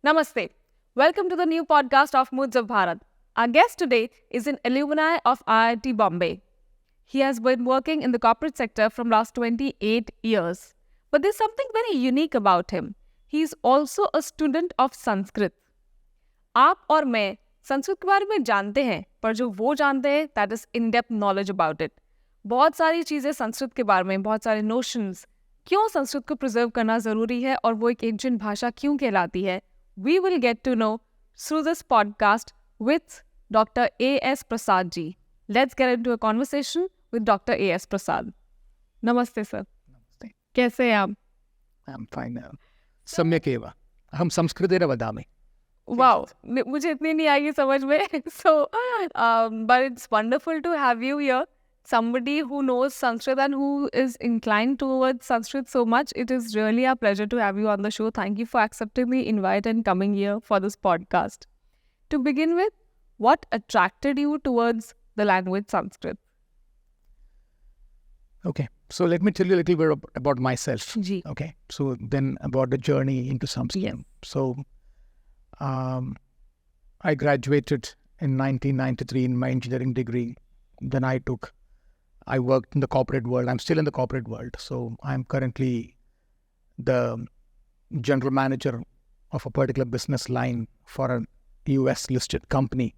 Namaste. Welcome to the new podcast of Moods of Bharat. Our guest today is an alumni of IIT Bombay. He has been working in the corporate sector from last 28 years. But there's something very unique about him. He is also a student of Sanskrit. आप और मैं संस्कृत के बारे में जानते हैं, पर जो वो जानते हैं, that is in-depth knowledge about it. बहुत सारी चीज़ें संस्कृत के बारे में, बहुत सारे notions, क्यों संस्कृत को प्रिजर्व करना ज़रूरी है और वो एक एंशिएंट भाषा क्यों कहलाती है, we will get to know through this podcast with Dr. A.S. Prasad ji. Let's get into a conversation with Dr. A.S. Prasad. Namaste, sir. Namaste. कैसे हैं आप? I'm fine. सम्यक् एव. अहं संस्कृतेन वदामि. Wow, मुझे इतनी नहीं आएगी समझ में. So, but it's wonderful to have you here. Somebody who knows Sanskrit and who is inclined towards Sanskrit so much. It is really a pleasure to have you on the show. Thank you for accepting the invite and coming here for this podcast. To begin with, what attracted you towards the language Sanskrit? Okay, so let me tell you a little bit about myself. Ji. Okay, so then about the journey into Sanskrit. Yes. So, I graduated in 1993 in my engineering degree. Then I worked in the corporate world. I'm still in the corporate world. So I'm currently the general manager of a particular business line for a US listed company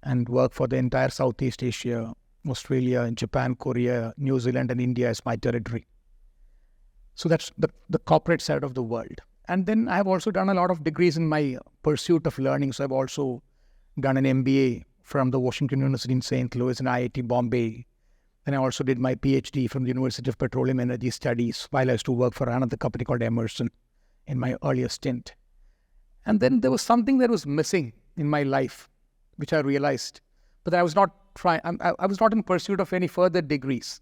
and work for the entire Southeast Asia, Australia, Japan, Korea, New Zealand, and India as my territory. So that's the corporate side of the world. And then I have also done a lot of degrees in my pursuit of learning. So I've also done an MBA from the Washington University in St. Louis and IIT Bombay. And I also did my PhD from the University of Petroleum Energy Studies while I used to work for another company called Emerson in my earlier stint. And then there was something that was missing in my life, which I realized. But I was not I was not in pursuit of any further degrees.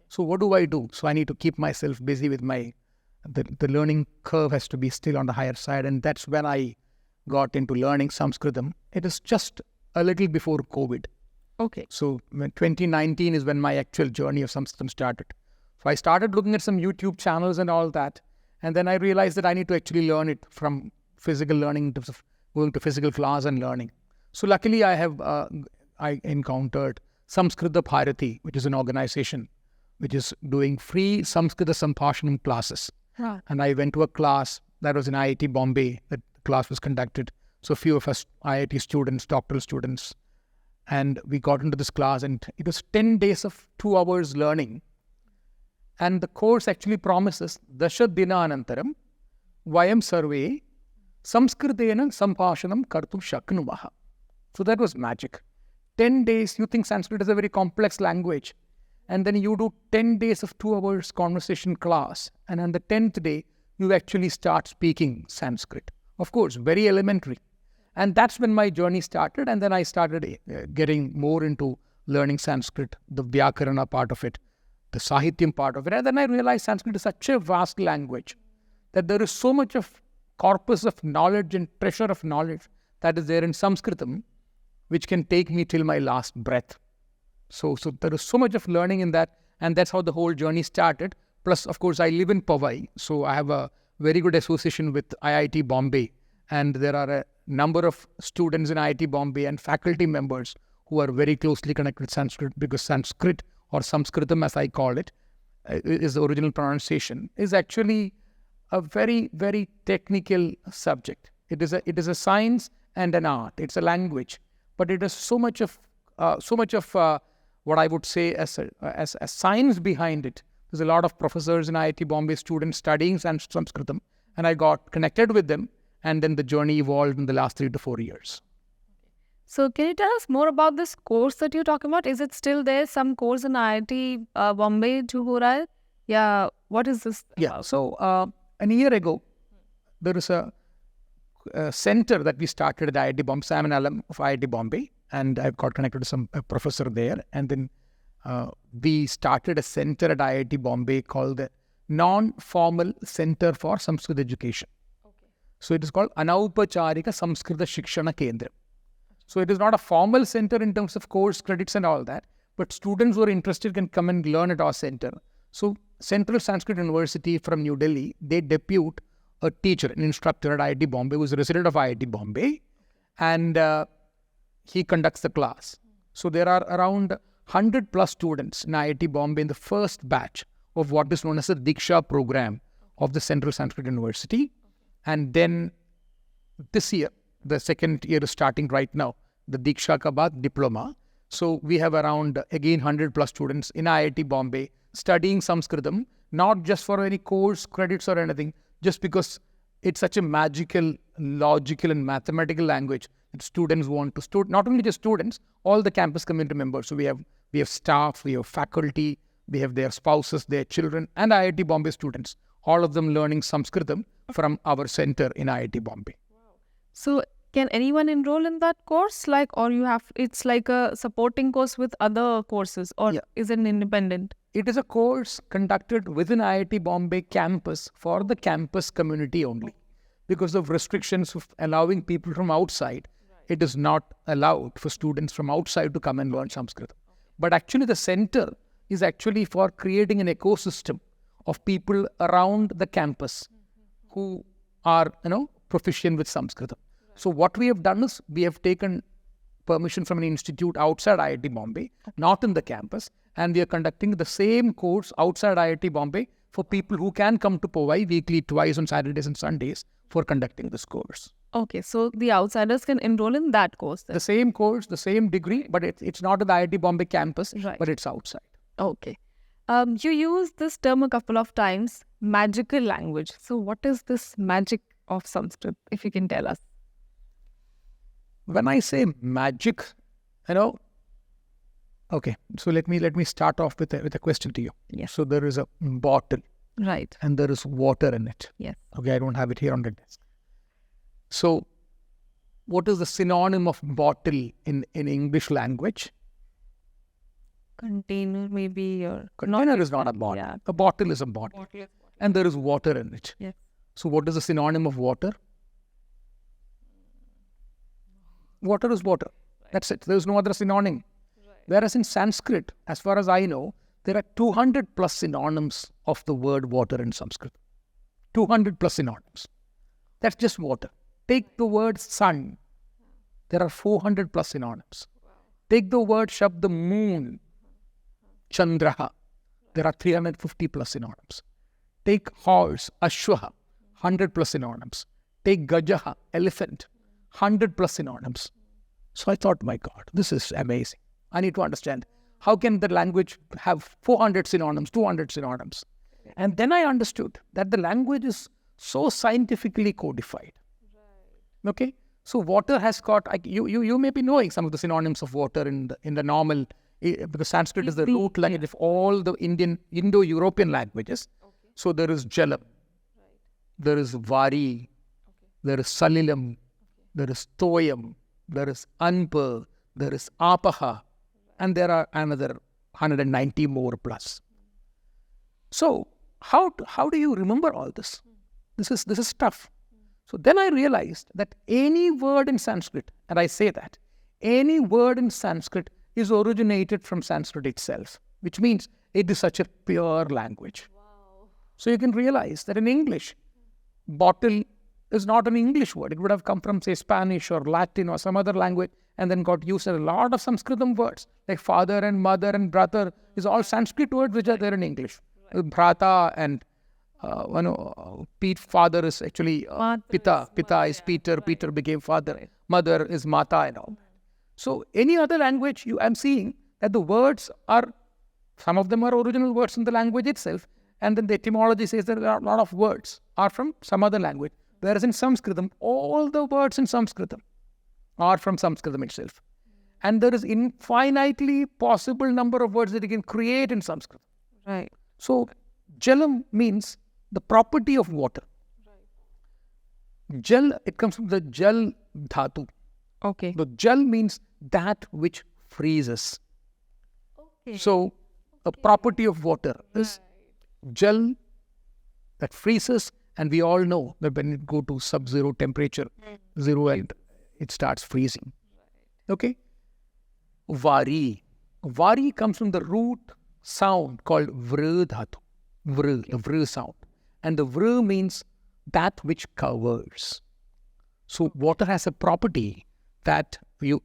So what do I do? So I need to keep myself busy with the learning curve has to be still on the higher side. And that's when I got into learning Sanskritam. It is just a little before COVID. Okay. So 2019 is when my actual journey of Sanskritam started. So I started looking at some YouTube channels and all that. And then I realized that I need to actually learn it from physical learning in terms of going to physical class and learning. So luckily I encountered Samskrita Bharati, which is an organization which is doing free Samskrita Sampashanam classes. Huh. And I went to a class that was in IIT Bombay. That class was conducted. So a few of us IIT students, doctoral students, and we got into this class and it was 10 days of 2 hours learning. And the course actually promises Dasha Dina Anantaram Vayam Sarve Samskritena Sampashanam Kartum Shaknumaha. So that was magic. 10 days, you think Sanskrit is a very complex language. And then you do 10 days of 2 hours conversation class. And on the 10th day, you actually start speaking Sanskrit. Of course, very elementary. And that's when my journey started. And then I started getting more into learning Sanskrit, the Vyakarana part of it, the Sahityam part of it. And then I realized Sanskrit is such a vast language that there is so much of corpus of knowledge and treasure of knowledge that is there in Sanskritam, which can take me till my last breath. So there is so much of learning in that. And that's how the whole journey started. Plus, of course, I live in Powai. So I have a very good association with IIT Bombay. And there are a number of students in IIT Bombay and faculty members who are very closely connected with Sanskrit, because Sanskrit, or Samskritam as I call it, is the original pronunciation, is actually a very, very technical subject. It is a science and an art. It's a language, but it has so much of what I would say as science behind it. There's a lot of professors in IIT Bombay, students studying Sanskritam, and I got connected with them. And then the journey evolved in the last 3 to 4 years. So can you tell us more about this course that you're talking about? Is it still there? Some course in IIT Bombay jo ho raha hai? Yeah, what is this? Yeah, so a year ago, there is a center that we started at IIT Bombay. So I'm an alum of IIT Bombay and I've got connected to some professor there. And then we started a center at IIT Bombay called the Non-Formal Center for Sanskrit Education. So it is called Anaupacharika Samskrita Shikshana Kendra. So it is not a formal center in terms of course credits and all that, but students who are interested can come and learn at our center. So Central Sanskrit University from New Delhi, they depute a teacher, an instructor at IIT Bombay, who is a resident of IIT Bombay, and he conducts the class. So there are around 100 plus students in IIT Bombay in the first batch of what is known as the Diksha program of the Central Sanskrit University. And then this year, the second year is starting right now, the Diksha Ka Baad diploma. So we have around, again, 100 plus students in IIT Bombay studying Sanskritam, not just for any course credits or anything, just because it's such a magical, logical and mathematical language that students want to study. Not only just students, all the campus community members. So we have staff, we have faculty, we have their spouses, their children, and IIT Bombay students, all of them learning Sanskritam from our center in IIT Bombay. So can anyone enroll in that course? It's like a supporting course with other courses, or is it independent? It is a course conducted within IIT Bombay campus for the campus community only. Because of restrictions of allowing people from outside, it is not allowed for students from outside to come and learn Sanskrit. But actually the center is actually for creating an ecosystem of people around the campus who are, proficient with Sanskrit. So what we have done is we have taken permission from an institute outside IIT Bombay, not in the campus, and we are conducting the same course outside IIT Bombay for people who can come to Powai weekly, twice on Saturdays and Sundays for conducting this course. Okay, so the outsiders can enroll in that course then? The same course, the same degree, but it's not at the IIT Bombay campus, but it's outside. Okay. You used this term a couple of times, magical language. So what is this magic of Sanskrit, if you can tell us? When I say magic, okay, so let me start off with a question to you. Yes. So there is a bottle. Right. And there is water in it. Yes. Okay, I don't have it here on the desk. So what is the synonym of bottle in English language? Container maybe, or... Container is not a bottle. Yeah. A bottle is a bottle. And there is water in it. Yes. So what is the synonym of water? Water is water. That's it. There is no other synonym. Whereas in Sanskrit, as far as I know, there are 200 plus synonyms of the word water in Sanskrit. 200 plus synonyms. That's just water. Take the word sun. There are 400 plus synonyms. Take the word Shabd, moon, Chandraha. There are 350 plus synonyms. Take horse, Ashwaha, 100 plus synonyms. Take Gajaha, elephant, 100 plus synonyms. So I thought, my God, this is amazing. I need to understand. How can the language have 400 synonyms, 200 synonyms? And then I understood that the language is so scientifically codified. Okay? So water has got, you may be knowing some of the synonyms of water in the normal, because Sanskrit is the root language of all the Indo-European languages. So there is Jalam, there is Vari, there is Salilam, there is Toyam, there is Anpa, there is Apaha, and there are another 190 more plus. So how do you remember all this? This is tough. So then I realized that any word in Sanskrit, and I say that, any word in Sanskrit is originated from Sanskrit itself, which means it is such a pure language. Wow. So you can realize that in English, bottle is not an English word. It would have come from, say, Spanish or Latin or some other language and then got used in a lot of Sanskritam words, like father and mother and brother is all Sanskrit words which are there in English. Bhrata and father is actually Pita. Pita is Peter. Peter became father. Mother is Mata and all that. So any other language, I'm seeing that the words are, some of them are original words in the language itself, and then the etymology says that there are a lot of words are from some other language. Whereas in Sanskritam, all the words in Sanskritam are from Sanskritam itself. And there is infinitely possible number of words that you can create in Sanskrit. Right. So Jalam means the property of water. Right. Jal, it comes from the Jal Dhatu. Okay. The Jal means that which freezes. Okay. So a property of water is Jal, that freezes, and we all know that when it go to sub-zero temperature, zero, and it starts freezing. Okay. Vari. Vari comes from the root sound called Vr Dhatu. Vr, the Vr sound. And the Vr means that which covers. So water has a property that you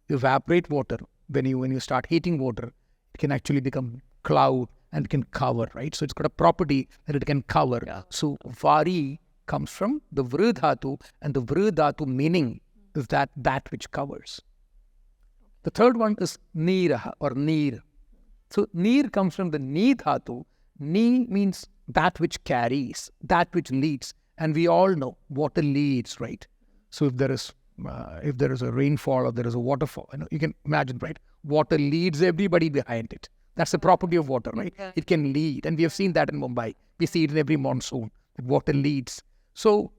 evaporate water. When you start heating water, it can actually become cloud and can cover, right? So it's got a property that it can cover. Yeah. So vari comes from the vru dhatu, and the vru dhatu meaning is that which covers. The third one is neeraha or neer. So neer comes from the ni dhatu. Ni means that which carries, that which leads, and we all know water leads, right? So if there is a rainfall or there is a waterfall, you can imagine, right? Water leads everybody behind it. That's the property of water, right? Yeah. It can lead, and we have seen that in Mumbai. We see it in every monsoon. Water leads. So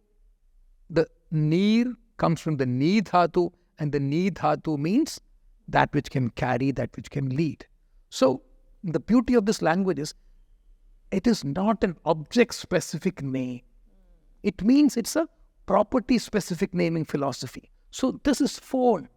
the neer comes from the ni dhatu, and the ni dhatu means that which can carry, that which can lead. So the beauty of this language is it is not an object-specific name. It means it's a property-specific naming philosophy. So this is phone.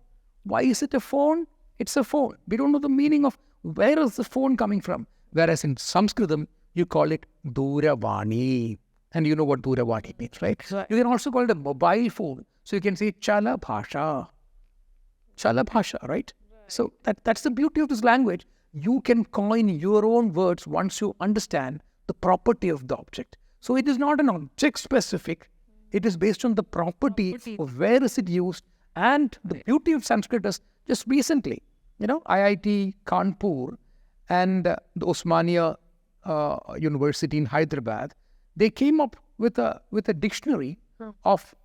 Why is it a phone? It's a phone. We don't know the meaning of where is the phone coming from. Whereas in Sanskritam, you call it Duravani. And you know what Duravani means, right? Right. You can also call it a mobile phone. So you can say Chala Bhasha. Chala Bhasha, right? So that's the beauty of this language. You can coin your own words once you understand the property of the object. So it is not an object specific. It is based on the property of where is it used. And the beauty of Sanskrit is just recently, IIT Kanpur and the Osmania University in Hyderabad, they came up with a dictionary of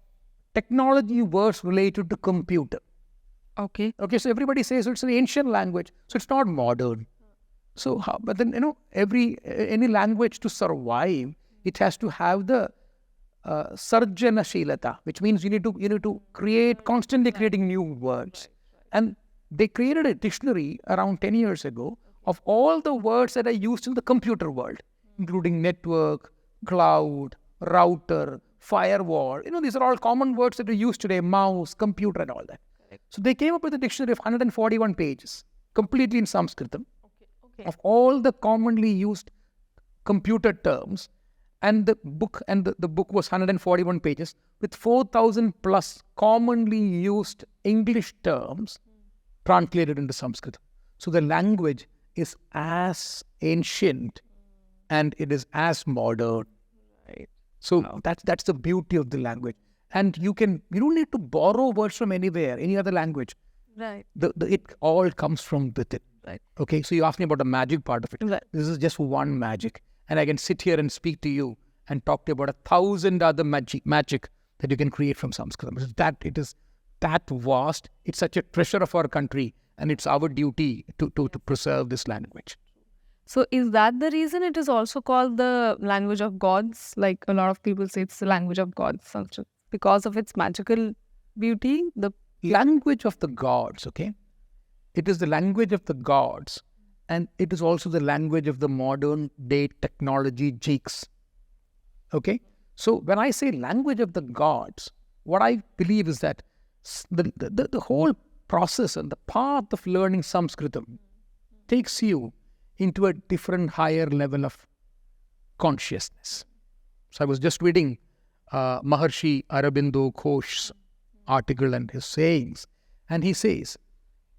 technology words related to computer. Okay. So everybody says it's an ancient language, so it's not modern. So, but then, any language to survive, it has to have the sarjanashilata, which means you need to create, constantly creating new words. And they created a dictionary around 10 years ago of all the words that are used in the computer world, including network, cloud, router, firewall. These are all common words that are used today, mouse, computer, and all that. So they came up with a dictionary of 141 pages, completely in Sanskritam, of all the commonly used computer terms. And the book was 141 pages with 4,000 plus commonly used English terms translated into Sanskrit. So the language is as ancient and it is as modern. Right. So that's the beauty of the language. And you don't need to borrow words from anywhere, any other language. Right. It all comes from within. Right. Okay, so you asked me about the magic part of it. Right. This is just one magic. And I can sit here and speak to you and talk to you about 1,000 other magic that you can create from Sanskrit. It is that vast. It's such a treasure of our country, and it's our duty to preserve this language. So is that the reason it is also called the language of gods? Like a lot of people say it's the language of gods, Sanskrit, because of its magical beauty? The language of the gods, okay? It is the language of the gods, and it is also the language of the modern day technology geeks. Okay? So when I say language of the gods, what I believe is that the whole process and the path of learning Sanskritam takes you into a different higher level of consciousness. So I was just reading Maharshi Aurobindo Ghosh's article and his sayings, and he says,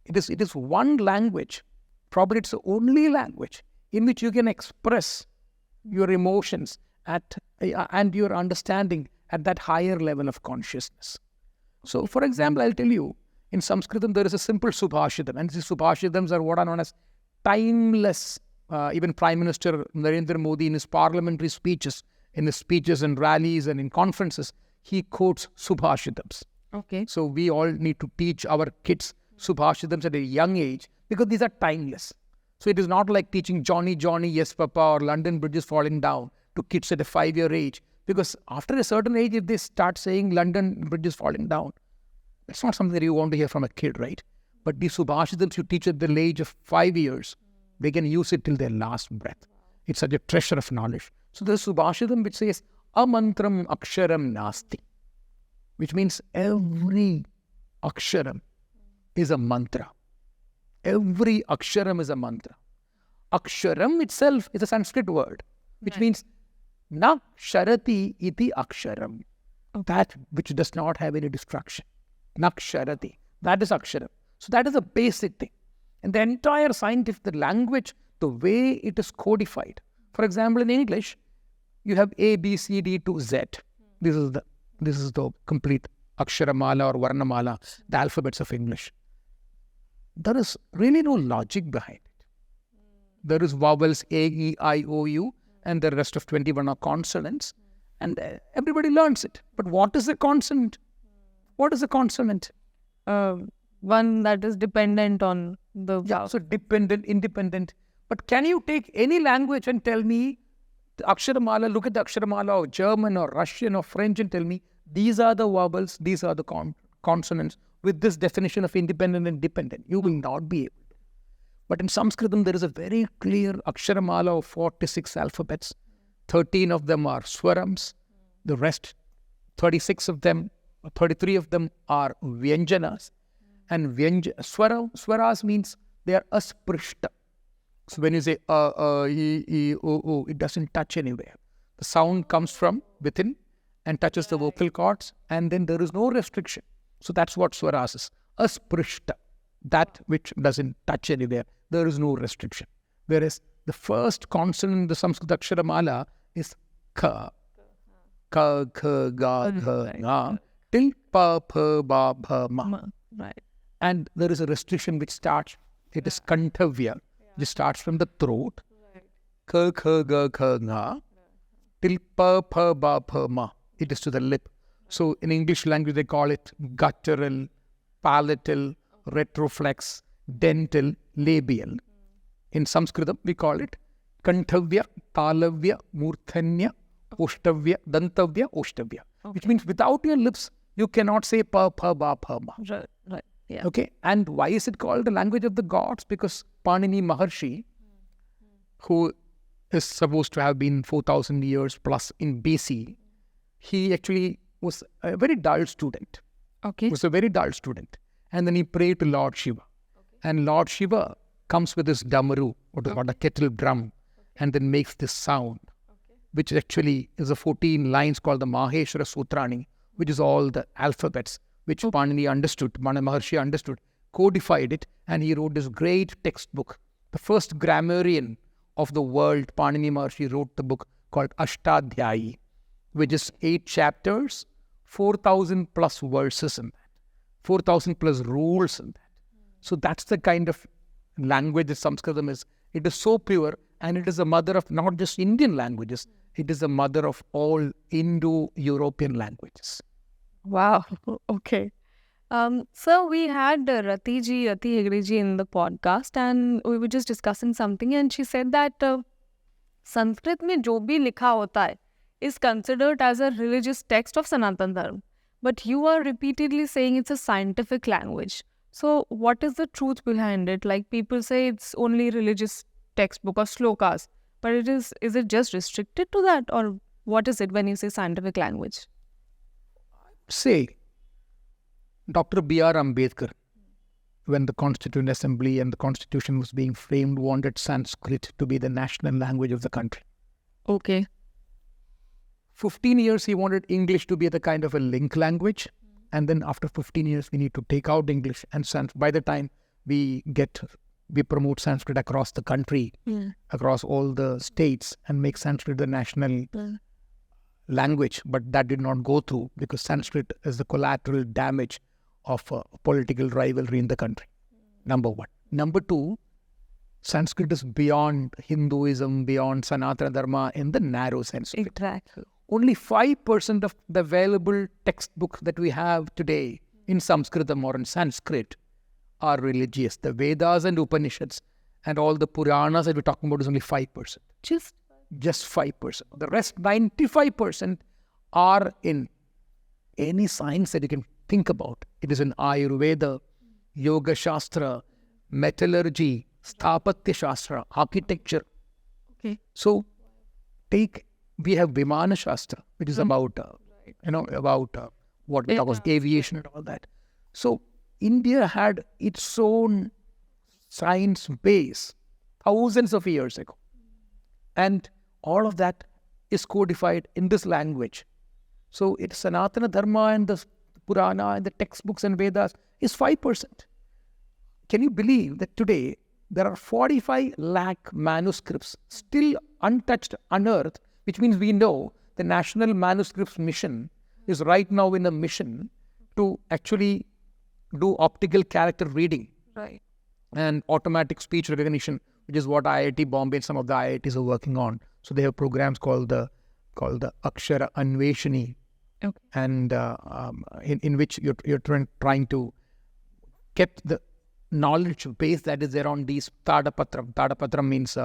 it is one language, probably it's the only language in which you can express your emotions and your understanding at that higher level of consciousness. So, for example, I'll tell you, in Sanskritam there is a simple subhashidam, and these subhashidams are what are known as timeless. Even Prime Minister Narendra Modi in his parliamentary speeches, and rallies and in conferences, he quotes subhashidams. Okay. So we all need to teach our kids subhashidams at a young age because these are timeless. So it is not like teaching Johnny, Johnny, yes, Papa, or London Bridge is falling down to kids at a 5-year age. Because after a certain age, if they start saying London Bridge is falling down, that's not something that you want to hear from a kid, right? But these subhashidams you teach at the age of 5 years, they can use it till their last breath. It's such a treasure of knowledge. So there's subhashidam which says, amantram aksharam nasti, which means every aksharam is a mantra. Every aksharam is a mantra. Aksharam itself is a Sanskrit word, which means Na sharati iti aksharam. That which does not have any destruction. Naksharati. That is aksharam. So that is a basic thing. And the entire scientific, the language, the way it is codified. For example, in English, you have A, B, C, D to Z. This is the complete aksharamala or varnamala, the alphabets of English. There is really no logic behind it. There is vowels A, E, I, O, U, and the rest of 21 are consonants. And everybody learns it. But what is a consonant? What is a consonant? One that is dependent on the vowel. Yeah, so dependent, independent. But can you take any language and tell me, the Aksharamala, look at the Aksharamala of German or Russian or French and tell me, these are the vowels, these are the consonants with this definition of independent and dependent. You will not be able to. But in Sanskritam, there is a very clear Aksharamala of 46 alphabets. 13 of them are swarams. The rest, 36 of them, 33 of them are vyanjanas. And swaras means they are asprishta. So when you say e, o, it doesn't touch anywhere. The sound comes from within and touches the vocal cords, and then there is no restriction. So that's what swaras is. Asprishta, that which doesn't touch anywhere. There is no restriction. Whereas the first consonant in the Sanskrit Aksharamala is ka. Ka, kha, ga, gha, nga, till pa, pa, ba, bha, ma. Right. And there is a restriction which starts, it is kanthavya, which starts from the throat. Ka, kha, ga, kha, nga, till pa, pa, ba, bha, ma. It is to the lip. So in English language, they call it guttural, palatal, retroflex, dental, labial. In Sanskritam, we call it kanthavya, talavya, murthanya, oshtavya, dantavya, oshtavya. Which means without your lips, you cannot say pa, pa, ba, pa, ma. Right. Yeah. Okay. And why is it called the language of the gods? Because Panini Maharshi, who is supposed to have been 4,000 years plus in BC, he actually was a very dull student. Okay. He was a very dull student. And then he prayed to Lord Shiva. And Lord Shiva comes with his damaru, what is called a kettle drum, and then makes this sound, which actually is a 14 lines called the Maheshwara Sutrani, which is all the alphabets, which Panini understood, Maharshi understood, codified it, and he wrote this great textbook. The first grammarian of the world, Panini Maharshi, wrote the book called Ashtadhyayi, which is 8 chapters, 4,000 plus verses in that, 4,000 plus rules in that. So that's the kind of language that Sanskritam is. It is so pure, and it is the mother of not just Indian languages, it is the mother of all Indo-European languages. Wow. Okay. So we had Rati Hegde ji in the podcast, and we were just discussing something, and she said that Sanskrit mein jo bhi likha hota hai is considered as a religious text of Sanatan Dharma. But you are repeatedly saying it's a scientific language. So what is the truth behind it? Like people say it's only religious textbook or shlokas, but is it just restricted to that, or what is it when you say scientific language? Say, Dr. B.R. Ambedkar, when the Constituent Assembly and the Constitution was being framed, wanted Sanskrit to be the national language of the country. Okay. 15 years he wanted English to be the kind of a link language. And then after 15 years, we need to take out English. And by the time we promote Sanskrit across the country, across all the states, and make Sanskrit the national language. But that did not go through because Sanskrit is the collateral damage of political rivalry in the country. Number one. Number two, Sanskrit is beyond Hinduism, beyond Sanatana Dharma in the narrow sense of it. Exactly. Only 5% of the available textbooks that we have today in Sanskritam or in Sanskrit are religious. The Vedas and Upanishads and all the Puranas that we're talking about is only 5%. Just 5%. The rest, 95%, are in any science that you can think about. It is in Ayurveda, Yoga Shastra, metallurgy, Sthapatya Shastra, architecture. Okay. So, we have Vimana Shastra, which is about, what we talk about aviation and all that. So, India had its own science base thousands of years ago. And all of that is codified in this language. So it's Sanatana Dharma and the Purana and the textbooks and Vedas is 5%. Can you believe that today there are 45 lakh manuscripts still untouched, unearthed, which means we know the National Manuscripts Mission is right now in a mission to actually do optical character reading and automatic speech recognition, which is what IIT Bombay and some of the IITs are working on. So they have programs called the Akshara Anveshani, and in which you're trying to get the knowledge base that is there on these Tadapatram. Tadapatram means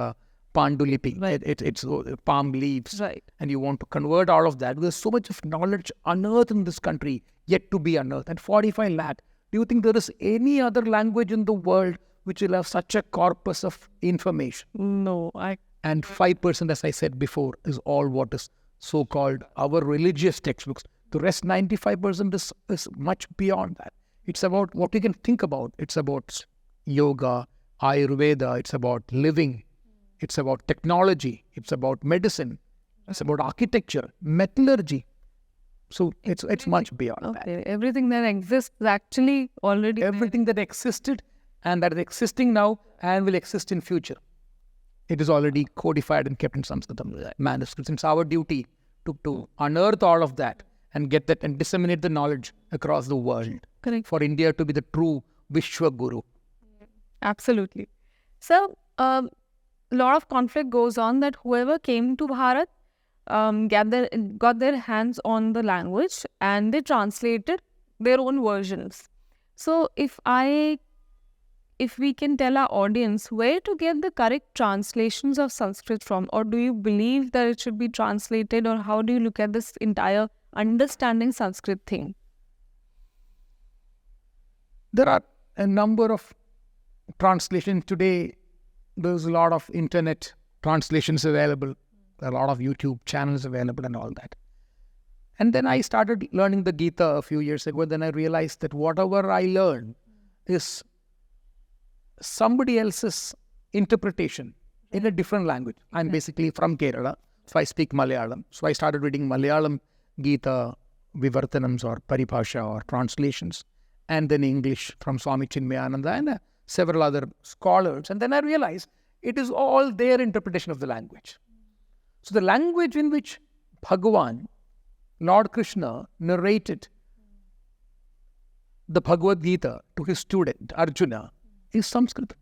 Lipi. It's palm leaves. And you want to convert all of that. There's so much of knowledge unearthed in this country yet to be unearthed. And 45 lakh. Do you think there is any other language in the world which will have such a corpus of information? No. And 5%, as I said before, is all what is so-called our religious textbooks. The rest 95% is much beyond that. It's about what we can think about. It's about yoga, Ayurveda. It's about living. It's about technology. It's about medicine. It's about architecture, metallurgy. So it's much beyond that. Everything that exists is actually already everything that existed and that is existing now and will exist in future. It is already codified and kept in Sanskrit manuscripts. It's our duty to unearth all of that and get that and disseminate the knowledge across the world. Correct. For India to be the true Vishwa Guru. Absolutely. So, a lot of conflict goes on that whoever came to Bharat got their hands on the language and they translated their own versions. So, if we can tell our audience where to get the correct translations of Sanskrit from, or do you believe that it should be translated, or how do you look at this entire understanding Sanskrit thing? There are a number of translations today. There's a lot of internet translations available. There are a lot of YouTube channels available and all that. And then I started learning the Gita a few years ago. Then I realized that whatever I learn is somebody else's interpretation in a different language. I'm basically from Kerala, so I speak Malayalam. So I started reading Malayalam Gita Vivartanams or Paribhasha or translations, and then English from Swami Chinmayananda and several other scholars. And then I realized it is all their interpretation of the language. So the language in which Bhagavan, Lord Krishna, narrated the Bhagavad Gita to his student Arjuna is Sanskrit.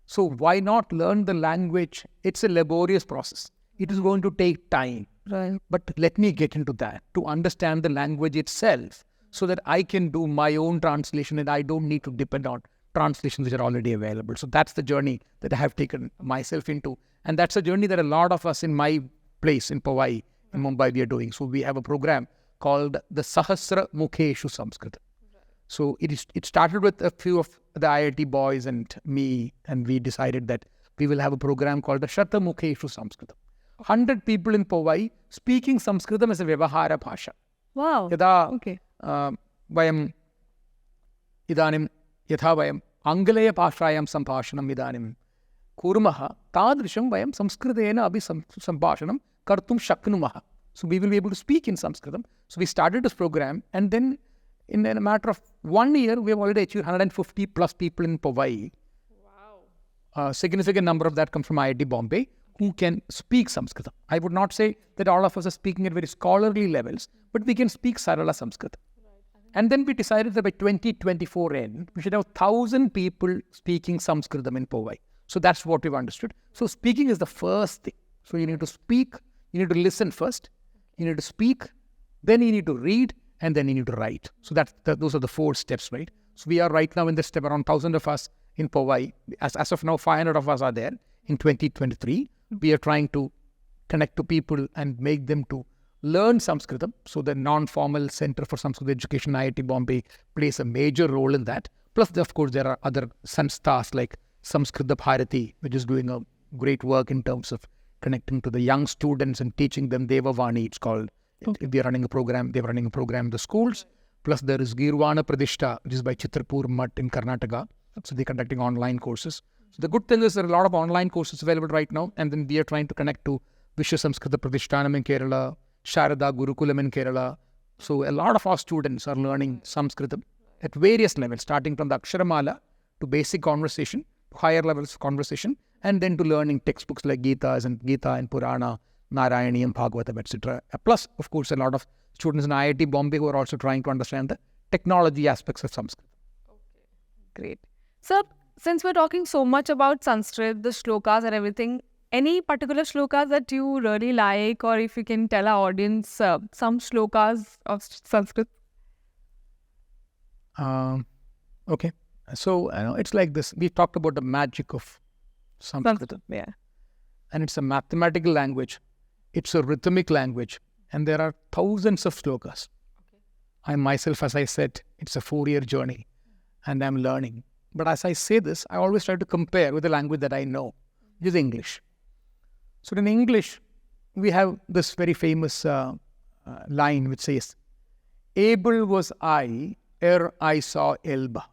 So why not learn the language? It's a laborious process. It is going to take time. Right. But let me get into that to understand the language itself so that I can do my own translation and I don't need to depend on translations which are already available. So that's the journey that I have taken myself into. And that's a journey that a lot of us in my place in Powai, in Mumbai, we are doing. So we have a program called the Sahasra Mukheshu Sanskrit. So it started with a few of the IIT boys and me, and we decided that we will have a program called the Shata Mukheshu Sanskrit. 100 people in Powai speaking Sanskritam as a Vyavahara Bhasha. Wow. Yada Okay. Vayam Idanim Yatha Vayam Angalaya Bhashayam Sampashanam Idanim Kurmaha Tadrisham Vayam Samskritena Abhi Sampashanam Kartum Shaknumaha. So we will be able to speak in Sanskritam. So we started this program, and then in a matter of 1 year, we have already achieved 150 plus people in Powai. Wow. A significant number of that come from IIT Bombay who can speak Sanskrit. I would not say that all of us are speaking at very scholarly levels, but we can speak Sarala Sanskrit. And then we decided that by 2024 end, we should have 1,000 people speaking Sanskritam in Powai. So that's what we've understood. So speaking is the first thing. So you need to speak, you need to listen first, you need to speak, then you need to read, and then you need to write. So those are the 4 steps, right? So we are right now in this step, around 1,000 of us in Powai. As of now, 500 of us are there in 2023. We are trying to connect to people and make them to learn Sanskritam. So the non-formal Center for Sanskrit Education, IIT Bombay, plays a major role in that. Plus, of course, there are other sansthaas like Samskrita Bharati, which is doing a great work in terms of connecting to the young students and teaching them Devavani, it's called. Okay. They are running a program. They're running a program in the schools. Plus, there is Girvana Pradishta, which is by Chitrapur Mutt in Karnataka. So they're conducting online courses. So the good thing is there are a lot of online courses available right now. And then we are trying to connect to Vishwa Samskrita Pratishtanam in Kerala, Sharada Gurukulam in Kerala. So a lot of our students are learning Sanskrit at various levels, starting from the Aksharamala to basic conversation, higher levels of conversation, and then to learning textbooks like Gita and Purana, Narayani and Bhagavatam, etc. Plus, of course, a lot of students in IIT Bombay who are also trying to understand the technology aspects of Sanskrit. Great. Sir, since we're talking so much about Sanskrit, the shlokas and everything, any particular shlokas that you really like, or if you can tell our audience some shlokas of Sanskrit? Okay. So, it's like this. We talked about the magic of Sanskrit. Yeah. And it's a mathematical language. It's a rhythmic language. And there are thousands of shlokas. Okay. I myself, as I said, it's a 4-year journey. And I'm learning. But as I say this, I always try to compare with the language that I know, which is English. So in English, we have this very famous line which says, "Able was I ere I saw Elba,"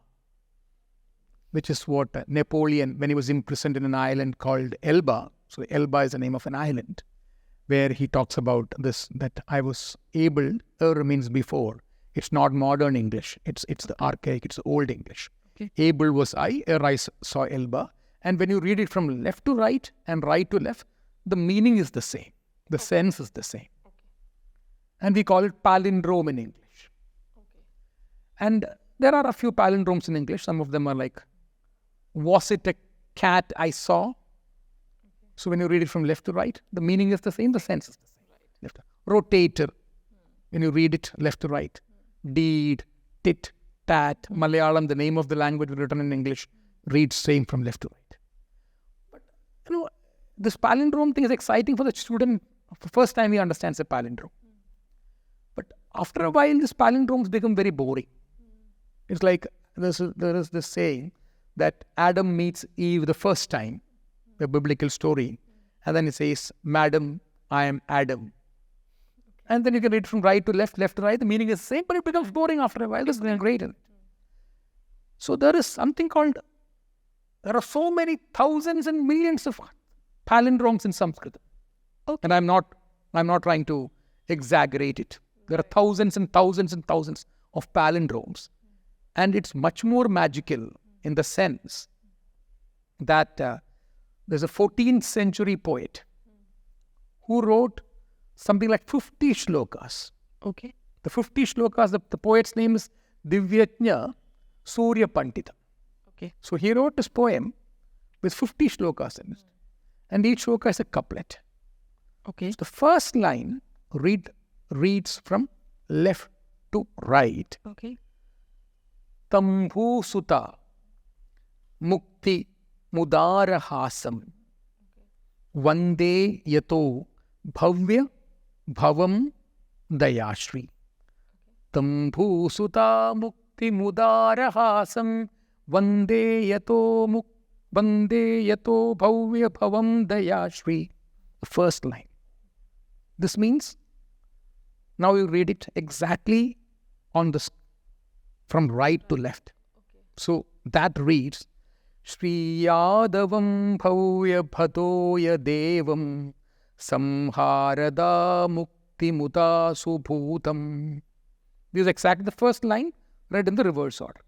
which is what Napoleon, when he was imprisoned in an island called Elba, so Elba is the name of an island, where he talks about this, that I was able, means before. It's not modern English. It's the archaic, it's the old English. Okay. Able was I ere I saw Elba. And when you read it from left to right and right to left, the meaning is the same. The sense is the same. Okay. And we call it palindrome in English. Okay. And there are a few palindromes in English. Some of them are like, was it a cat I saw? Okay. So when you read it from left to right, the meaning is the same, the sense is the same. Right. Left. Rotator, when you read it left to right. Deed, tit, tat, Malayalam, the name of the language written in English, reads same from left to right. But, this palindrome thing is exciting for the student. The first time he understands a palindrome. But after a while, these palindromes become very boring. It's like there is this saying that Adam meets Eve the first time, the biblical story, and then it says, "Madam, I am Adam." And then you can read from right to left, left to right. The meaning is the same, but it becomes boring after a while. This is great. So there is something called, there are so many thousands and millions of palindromes in Sanskrit. Okay. And I'm not trying to exaggerate it. There are thousands and thousands and thousands of palindromes. And it's much more magical in the sense that there's a 14th century poet who wrote something like 50 shlokas. Okay. The 50 shlokas, the poet's name is Divyajna Surya Pandita. Okay. So he wrote this poem with 50 shlokas in it. And each shloka is a couplet. Okay. So the first line reads from left to right. Okay. Tambhu Suta Mukti Mudarahasam Vande Yato Bhavya Bhavam Dayashri. Tambhu Suta Mukti Mudarahasam Vande Yato Bhavya Bhavam Dayashri. The first line. This means, now you read it exactly on the from right to left. Okay. So that reads, Shri Yadavam Bhavya Bhatoya Devam Samharada Mukti Muta Subhutam. This is exactly the first line read in the reverse order.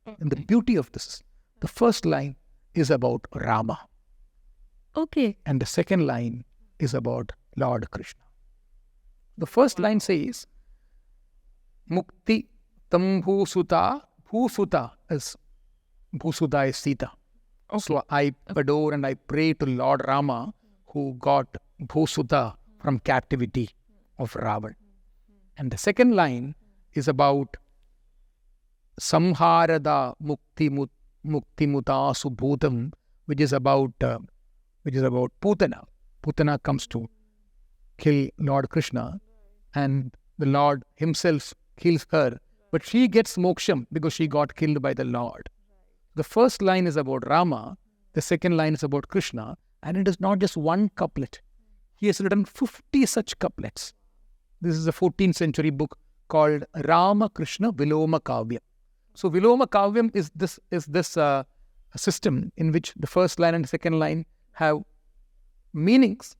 Okay. And the beauty of this, the first line is about Rama. Okay. And the second line is about Lord Krishna. The first line says, Mukti Tambhu Suta. Bhusuta is Sita. Okay. So I adore and I pray to Lord Rama, who got Bhusuta from captivity of Ravan. And the second line is about Samharada Mukti Muta Subhutam, which is about Putana. Putana comes to kill Lord Krishna, and the Lord himself kills her, but she gets moksham because she got killed by the Lord. The first line is about Rama, the second line is about Krishna, and it is not just one couplet. He has written 50 such couplets. This is a 14th century book called Rama Krishna Viloma Kavyam. So Viloma Kavyam is this system in which the first line and the second line have meanings,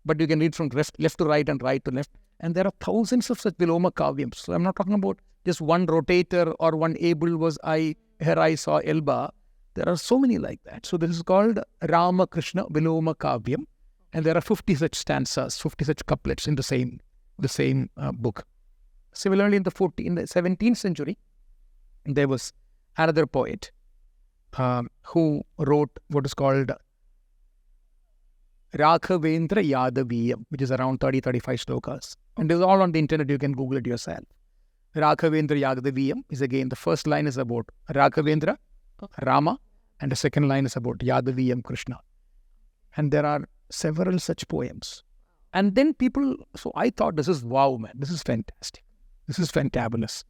but you can read from left to right and right to left. And there are thousands of such Viloma Kavyams. So I'm not talking about just one rotator or one able was I, here I saw Elba. There are so many like that. So this is called Ramakrishna Viloma Kavyam. And there are 50 such stanzas, 50 such couplets in the same book. Similarly, in the 17th century, there was another poet who wrote what is called Raghavendra Yadaviyam, which is around 30-35 shlokas. And it's all on the internet, you can Google it yourself. Raghavendra Yadaviyam is again, the first line is about Raghavendra, Rama, and the second line is about Yadaviyam, Krishna. And there are several such poems. And then so I thought, this is wow, man, this is fantastic. This is fantabulous.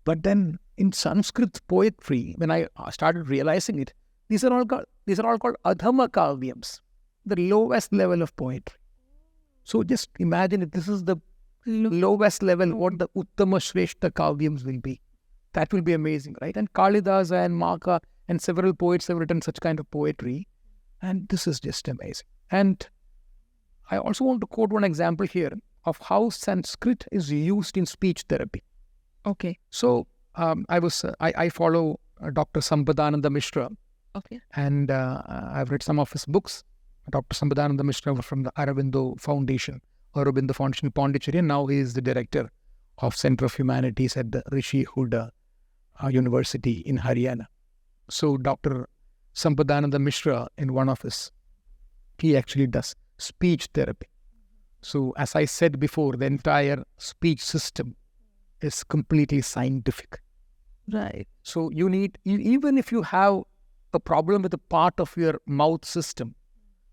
But then in Sanskrit poetry, when I started realizing it, these are all called Adhama Kavyams, the lowest level of poetry. So just imagine if this is the lowest level, what the Uttama Shrestha Kavyams will be. That will be amazing, right? And Kalidasa and Maka and several poets have written such kind of poetry. And this is just amazing. And I also want to quote one example here of how Sanskrit is used in speech therapy. Okay. So I follow Dr. Sampadananda Mishra. Okay. And I've read some of his books. Dr. Sampadananda Mishra was from the Aurobindo Foundation in Pondicherry, and now he is the director of Center of Humanities at the Rishi Huda University in Haryana. So Dr. Sampadananda Mishra, in one of his, he actually does speech therapy. So as I said before, the entire speech system is completely scientific. Right. So you need, even if you have a problem with a part of your mouth system,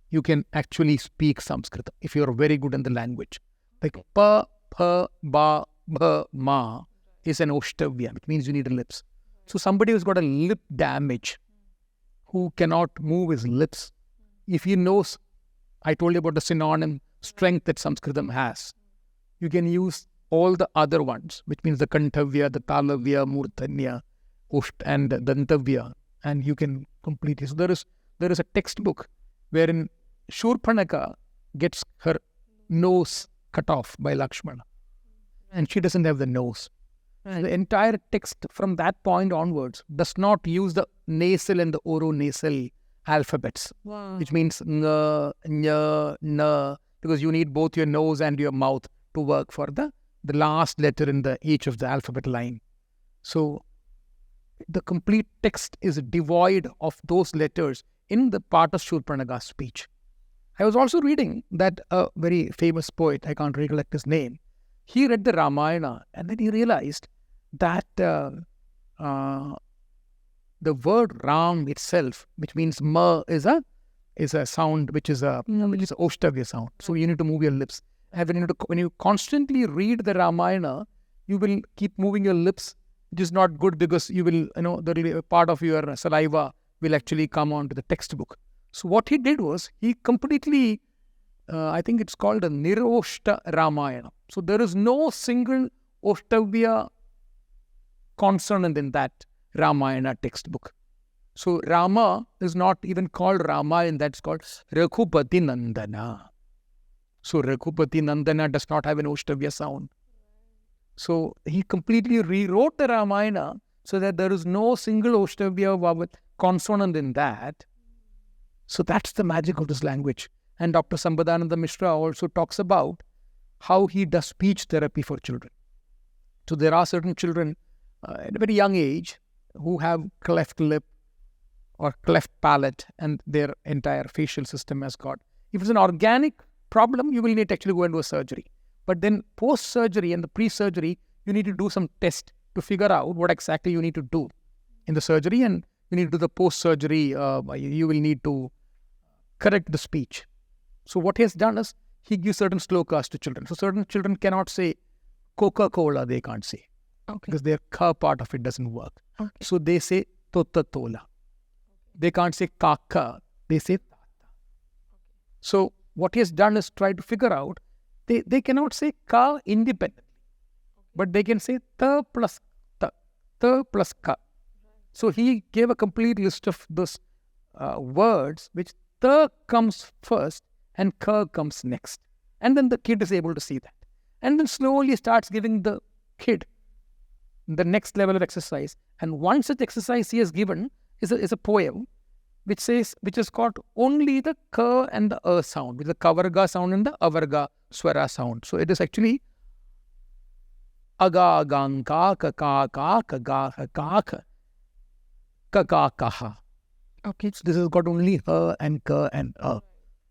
you can actually speak Sanskrit if you are very good in the language. Like pa, pa, ba, bha, ma is an oshtavya. It means you need lips. So somebody who's got a lip damage, who cannot move his lips, if he knows, I told you about the synonym strength that Sanskritam has, you can use all the other ones, which means the Kantavya, the Talavya, Murthanya, and the Dantavya, and you can completely. So there is a textbook wherein Shurpanaka gets her nose cut off by Lakshmana, and she doesn't have the nose. Right. The entire text from that point onwards does not use the nasal and the oronasal alphabets, which means ng, ñ, n, because you need both your nose and your mouth to work for the last letter in each of the alphabet line. So the complete text is devoid of those letters in the part of Shurpanaka's speech. I was also reading that a very famous poet, I can't recollect his name, he read the Ramayana and then he realized that the word Ram itself, which means ma, is a sound which is a Oshtavya sound. So you need to move your lips. And when you constantly read the Ramayana, you will keep moving your lips, which is not good because you will, the part of your saliva will actually come onto the textbook. So what he did was, he completely, I think it's called a Niroshta Ramayana. So there is no single Oshtavya consonant in that Ramayana textbook. So Rama is not even called Rama, and that's called Raghupati Nandana. So Raghupati Nandana does not have an Oshtavya sound. So he completely rewrote the Ramayana so that there is no single Oshtavya consonant in that. So that's the magic of this language. And Dr. Sampadananda Mishra also talks about how he does speech therapy for children. So there are certain children at a very young age who have cleft lip or cleft palate, and their entire facial system has got. If it's an organic problem, you will need to actually go into a surgery. But then post-surgery and the pre-surgery, you need to do some test to figure out what exactly you need to do in the surgery, and you need to do the post-surgery, you will need to correct the speech. So what he has done is, he gives certain shlokas to children. So certain children cannot say Coca-Cola, they can't say. Okay. Because their ka part of it doesn't work. Okay. So they say Totatola. They can't say Kaka, they say Tata. So what he has done is try to figure out, they cannot say Ka independently, but they can say Ta plus Ta, Ta plus Ka. So he gave a complete list of those words which Ta comes first and ka comes next. And then the kid is able to see that. And then slowly starts giving the kid the next level of exercise. And one such exercise he has given is a poem which has got only the ka and the sound, with the kavarga sound and the avarga swara sound. So it is actually aga gang ka ka ka ka ka ga ka ka ka ka ka ha. Okay, so this has got only and ka and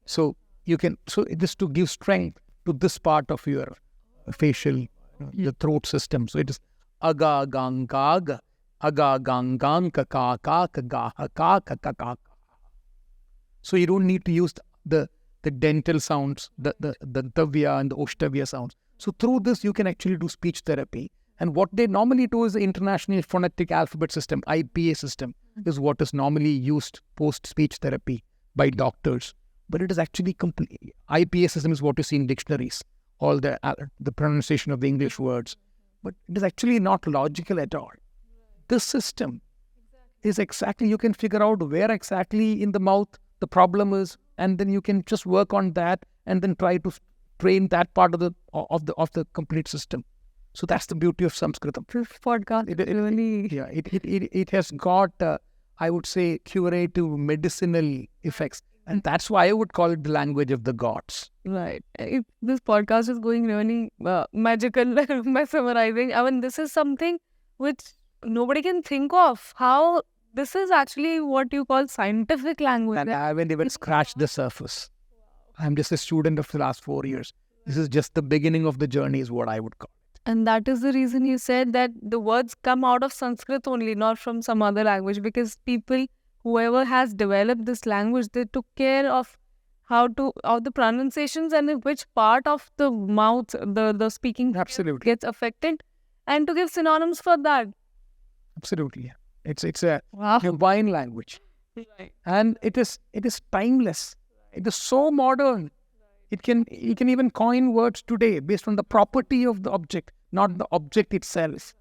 So it is to give strength to this part of your facial, your throat system. So it is aga gang ka ga, aga gang gang ka ka ka ka ga ha ka ka ka ka. So you don't need to use the dental sounds, the tavya and the oshtavya sounds. So through this, you can actually do speech therapy. And what they normally do is the International Phonetic Alphabet System, IPA system, is what is normally used post-speech therapy by doctors. But it is actually complete. IPA system is what you see in dictionaries, all the pronunciation of the English words. But it is actually not logical at all. This system is exactly, you can figure out where exactly in the mouth the problem is, and then you can just work on that and then try to train that part of the complete system. So that's the beauty of Sanskrit. This podcast it has got I would say curative medicinal effects, and that's why I would call it the language of the gods. Right. If this podcast is going really magical by summarizing, I mean, this is something which nobody can think of. How this is actually what you call scientific language. And I haven't even scratched the surface. I'm just a student of the last 4 years. This is just the beginning of the journey is what I would call it. And that is the reason you said that the words come out of Sanskrit only, not from some other language, because whoever has developed this language, they took care of of the pronunciations and in which part of the mouth the speaking gets affected, and to give synonyms for that. Absolutely, yeah. It's a divine language, right. And it is timeless. It is so modern. You can even coin words today based on the property of the object, not the object itself.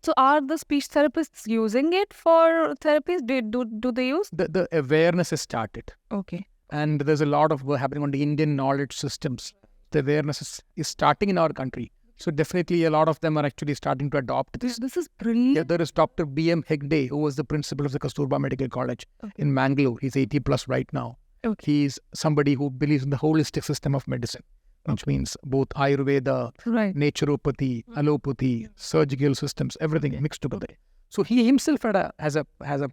So are the speech therapists using it for therapies? Do they use? The awareness has started. Okay. And there's a lot of work happening on the Indian knowledge systems. The awareness is starting in our country. So definitely a lot of them are actually starting to adopt this. This is brilliant. Yeah, there is Dr. B.M. Hegde, who was the principal of the Kasturba Medical College in Mangalore. He's 80 plus right now. Okay. He's somebody who believes in the holistic system of medicine, which means both Ayurveda, naturopathy, allopathy, surgical systems, everything mixed together. So he himself has a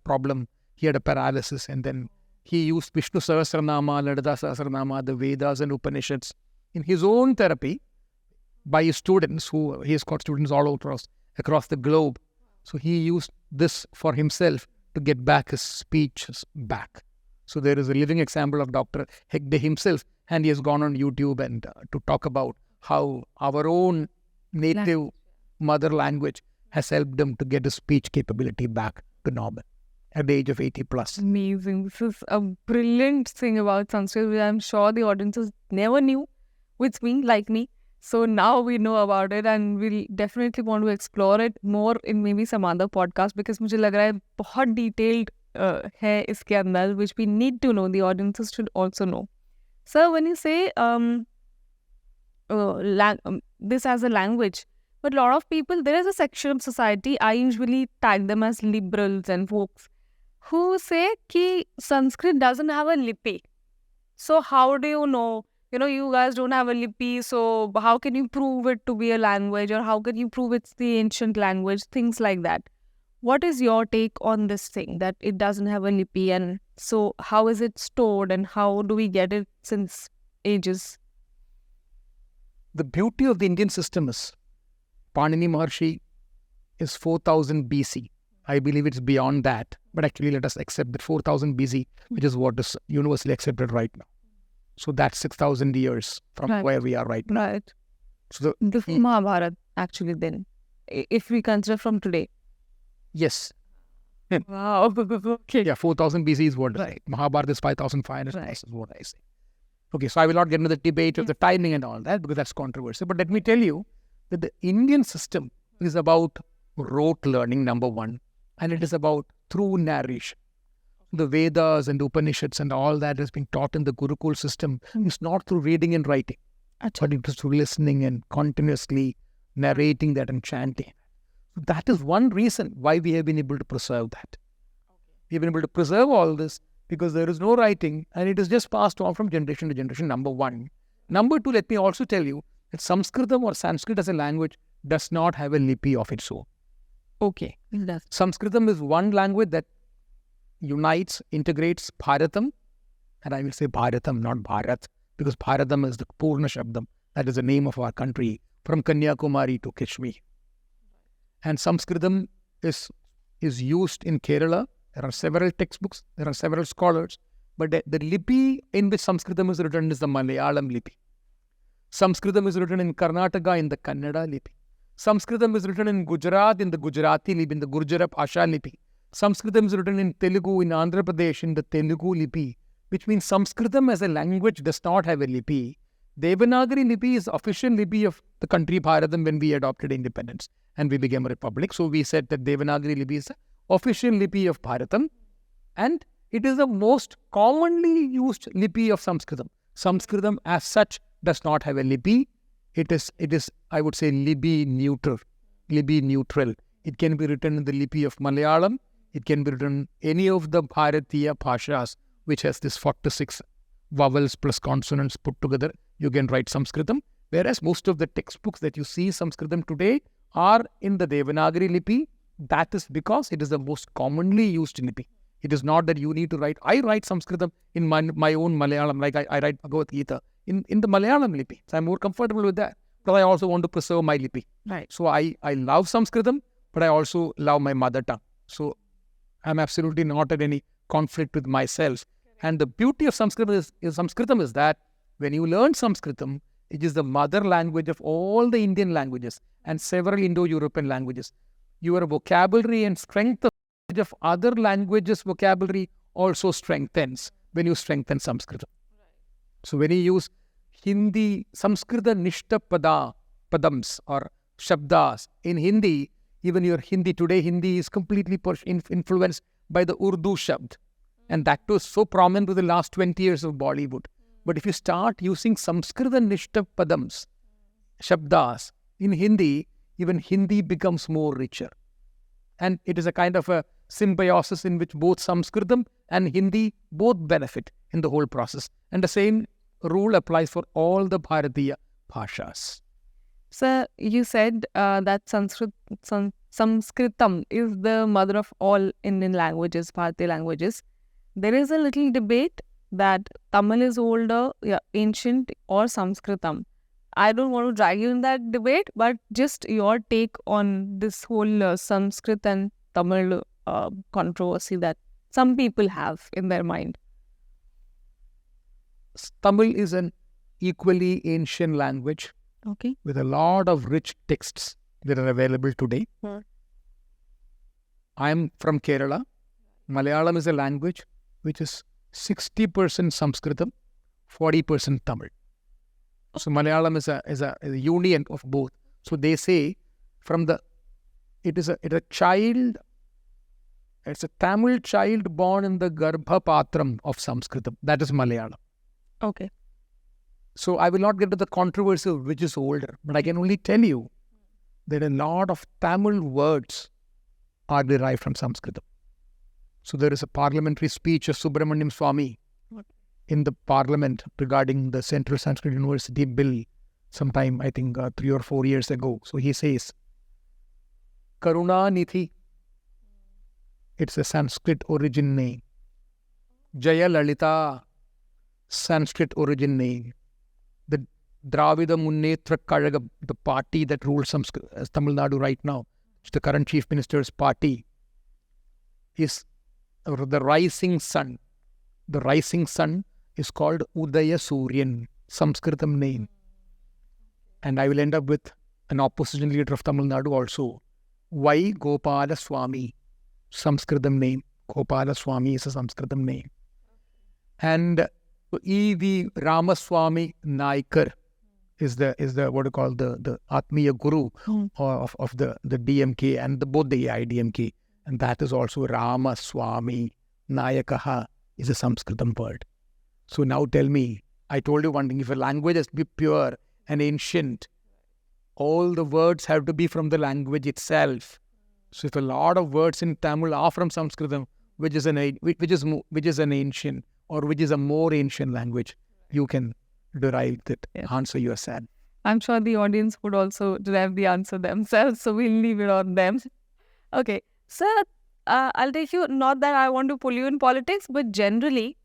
problem. He had a paralysis, and then he used Vishnu Sahasranama, Lalita Sahasranama, the Vedas and Upanishads in his own therapy by his students, who he has got students all across the globe. So he used this for himself to get back his speech back. So there is a living example of Dr. Hegde himself, and he has gone on YouTube and to talk about how our own native mother language has helped him to get his speech capability back to normal at the age of 80 plus. Amazing. This is a brilliant thing about Sanskrit, which I'm sure the audiences never knew, like me. So now we know about it, and we'll definitely want to explore it more in maybe some other podcast, because मुझे लग रहा है बहुत detailed है इसके अंदर, which we need to know. The audiences should also know. Sir, when you say this as a language, but a lot of people, there is a section of society, I usually tag them as liberals and folks, who say कि Sanskrit doesn't have a Lipi. So how do you know? You guys don't have a Lipi, so how can you prove it to be a language, or how can you prove it's the ancient language? Things like that. What is your take on this thing, that it doesn't have a Lipi, and so how is it stored, and how do we get it since ages? The beauty of the Indian system is Panini Maharshi is 4000 BC. I believe it's beyond that, but actually let us accept that 4000 BC, which is what is universally accepted right now. So that's 6,000 years from where we are right now. Right. So the Mahabharata, actually, then, if we consider from today. Yes. Wow. Okay. Yeah, 4000 BC is what I say. Mahabharata is 5500 is what I say. Okay, so I will not get into the debate of the timing and all that, because that's controversial. But let me tell you that the Indian system is about rote learning, number one, and it is about through narration. the Vedas and Upanishads and all that has been taught in the Gurukul system is not through reading and writing, but it is through listening and continuously narrating that and chanting. That is one reason why we have been able to preserve that. We have been able to preserve all this because there is no writing and it is just passed on from generation to generation, number one. Number two, let me also tell you that Sanskritam or Sanskrit as a language does not have a lipi of its own. Okay. Sanskritam is one language that unites, integrates Bharatam, and I will say Bharatam, not Bharat, because Bharatam is the Purna Shabdam, that is the name of our country, from Kanyakumari to Kashmir. And Sanskritam is used in Kerala. There are several textbooks, there are several scholars, but the lipi in which Sanskritam is written is the Malayalam lipi. Sanskritam is written in Karnataka in the Kannada lipi. Sanskritam is written in Gujarat in the Gujarati lipi, in the Gurjara Bhasha lipi. Sanskritam is written in Telugu in Andhra Pradesh in the Telugu lipi, which means Sanskritam as a language does not have a lipi. Devanagari lipi is official lipi of the country Bharatam when we adopted independence and we became a republic. So we said that Devanagari lipi is the official lipi of Bharatam and it is the most commonly used lipi of Sanskritam. Sanskritam as such does not have a lipi. It is, I would say, lipi neutral. It can be written in the lipi of Malayalam. It can be written any of the Bharatiya Bhashas, which has this 46 vowels plus consonants put together. You can write Sanskritam. Whereas most of the textbooks that you see Sanskritam today are in the Devanagari lipi. That is because it is the most commonly used lipi. It is not that you need to write. I write Sanskritam in my own Malayalam, like I write Bhagavad Gita in the Malayalam lipi. So I'm more comfortable with that. But I also want to preserve my lipi. Right. So I love Sanskritam, but I also love my mother tongue. So I'm absolutely not at any conflict with myself. And the beauty of Sanskritam is that when you learn Sanskritam, it is the mother language of all the Indian languages and several Indo-European languages. Your vocabulary and strength of other languages' vocabulary also strengthens when you strengthen Sanskritam. So when you use Hindi, Samskrita Nishta Padams or Shabdas in Hindi, even your Hindi is completely influenced by the Urdu Shabd. And that was so prominent with the last 20 years of Bollywood. But if you start using Samskrita Nishta Padams, Shabdas in Hindi, even Hindi becomes more richer. And it is a kind of a symbiosis in which both Sanskritam and Hindi both benefit in the whole process. And the same rule applies for all the Bharatiya Bhashas. Sir, you said that Sanskritam is the mother of all Indian languages, Bharatiya languages. There is a little debate that Tamil is older, ancient, or Sanskritam. I don't want to drag you in that debate, but just your take on this whole Sanskrit and Tamil controversy that some people have in their mind. Tamil is an equally ancient language with a lot of rich texts that are available today. I am from Kerala. Malayalam is a language which is 60% Sanskritam, 40% Tamil. So Malayalam is a union of both. So they say it's a Tamil child born in the Garbha Patram of Sanskritam. That is Malayalam. Okay. So I will not get to the controversy of which is older, but I can only tell you that a lot of Tamil words are derived from Sanskritam. So there is a parliamentary speech of Subramaniam Swamy in the parliament regarding the Central Sanskrit University bill sometime, I think 3 or 4 years ago. So he says, Karunanidhi, it's a Sanskrit origin name. Jaya Lalita, Sanskrit origin name. The Dravida Munnetra Kazhaga, the party that rules Tamil Nadu right now, the current chief minister's party, is the rising sun. The rising sun is called Udaya Suryan, Sanskritam name. And I will end up with an opposition leader of Tamil Nadu also. Y. Gopala Swamy, Sanskritam name. Gopala Swamy is a Sanskritam name. And E.V. Ramaswamy Naikar is the what you call the Atmiya Guru of the DMK and both the AIDMK. And that is also Ramaswamy Nayakaha is a Sanskritam word. So now tell me, I told you one thing, if a language has to be pure and ancient, all the words have to be from the language itself. So if a lot of words in Tamil are from Sanskritam, which is an ancient or which is a more ancient language, you can derive that answer yourself. I'm sure the audience would also derive the answer themselves, so we'll leave it on them. Okay, sir, I'll take you, not that I want to pull you in politics, but generally,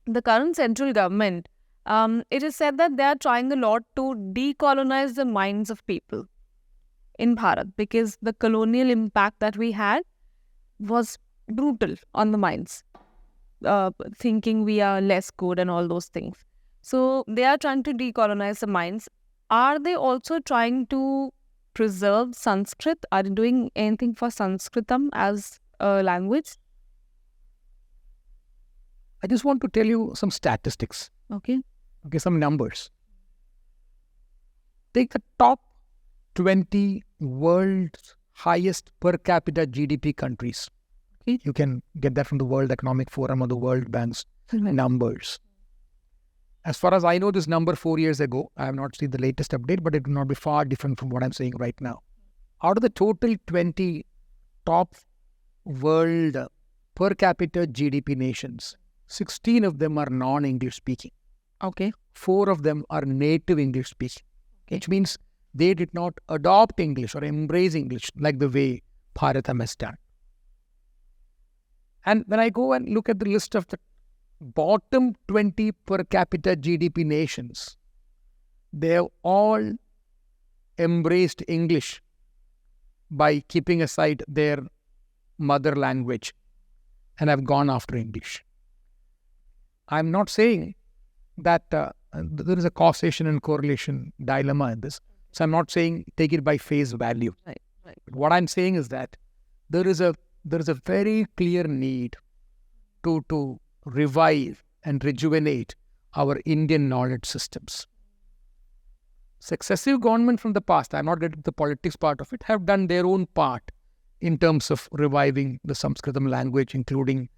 the current central government, it is said that they are trying a lot to decolonize the minds of people in Bharat, because the colonial impact that we had was brutal on the minds, thinking we are less good and all those things. So they are trying to decolonize the minds. Are they also trying to preserve Sanskrit? Are they doing anything for Sanskritam as a language? I just want to tell you some statistics. Okay, some numbers. Take the top 20 world's highest per capita GDP countries. Okay. You can get that from the World Economic Forum or the World Bank's numbers. As far as I know, this number 4 years ago, I have not seen the latest update, but it will not be far different from what I'm saying right now. Out of the total 20 top world per capita GDP nations, 16 of them are non-English speaking. Okay. 4 of them are native English speaking, which means they did not adopt English or embrace English like the way Bharatam has done. And when I go and look at the list of the bottom 20 per capita GDP nations, they have all embraced English by keeping aside their mother language and have gone after English. I'm not saying that there is a causation and correlation dilemma in this. So I'm not saying take it by face value. Right. But what I'm saying is that there is a very clear need to revive and rejuvenate our Indian knowledge systems. Successive government from the past, I'm not getting the politics part of it, have done their own part in terms of reviving the Sanskritam language, including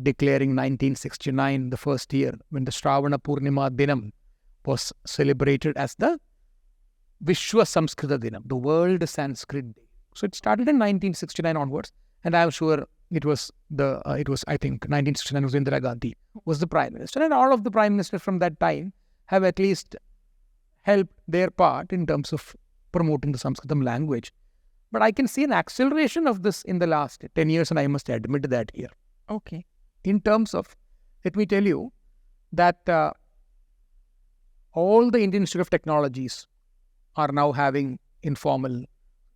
declaring 1969, the first year, when the Shravana Purnima Dinam was celebrated as the Vishwa Samskrita Dinam, the World Sanskrit Day. So it started in 1969 onwards, and I'm sure it was I think 1969 was Indira Gandhi was the Prime Minister, and all of the Prime Ministers from that time have at least helped their part in terms of promoting the Sanskritam language. But I can see an acceleration of this in the last 10 years, and I must admit that here. Okay. In terms of, let me tell you that all the Indian Institute of Technologies are now having informal,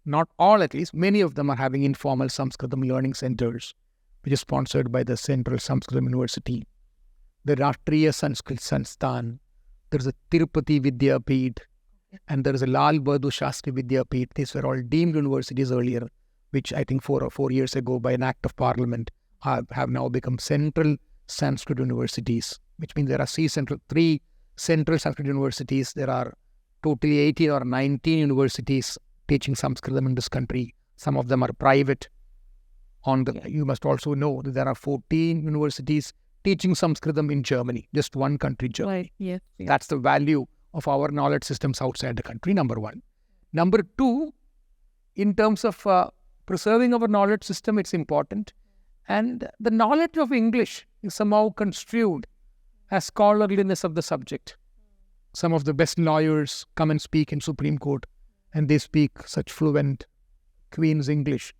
not all at least, many of them are having informal Sanskritam learning centers, which is sponsored by the Central Sanskritam University, the Rashtriya Sanskrit Sansthan, there's a Tirupati Vidyapeeth, and there is a Lal Bahadur Shastri Vidyapeeth. These were all deemed universities earlier, which I think 4 years ago by an act of parliament have now become Central Sanskrit Universities, which means there are 3 Central Sanskrit Universities. There are totally 18 or 19 universities teaching Sanskritam in this country. Some of them are private. You must also know that there are 14 universities teaching Sanskritam in Germany, just one country, Germany. Right. Yes. That's the value of our knowledge systems outside the country, number one. Number two, in terms of preserving our knowledge system, it's important. And the knowledge of English is somehow construed as scholarliness of the subject. Some of the best lawyers come and speak in Supreme Court, and they speak such fluent Queen's English.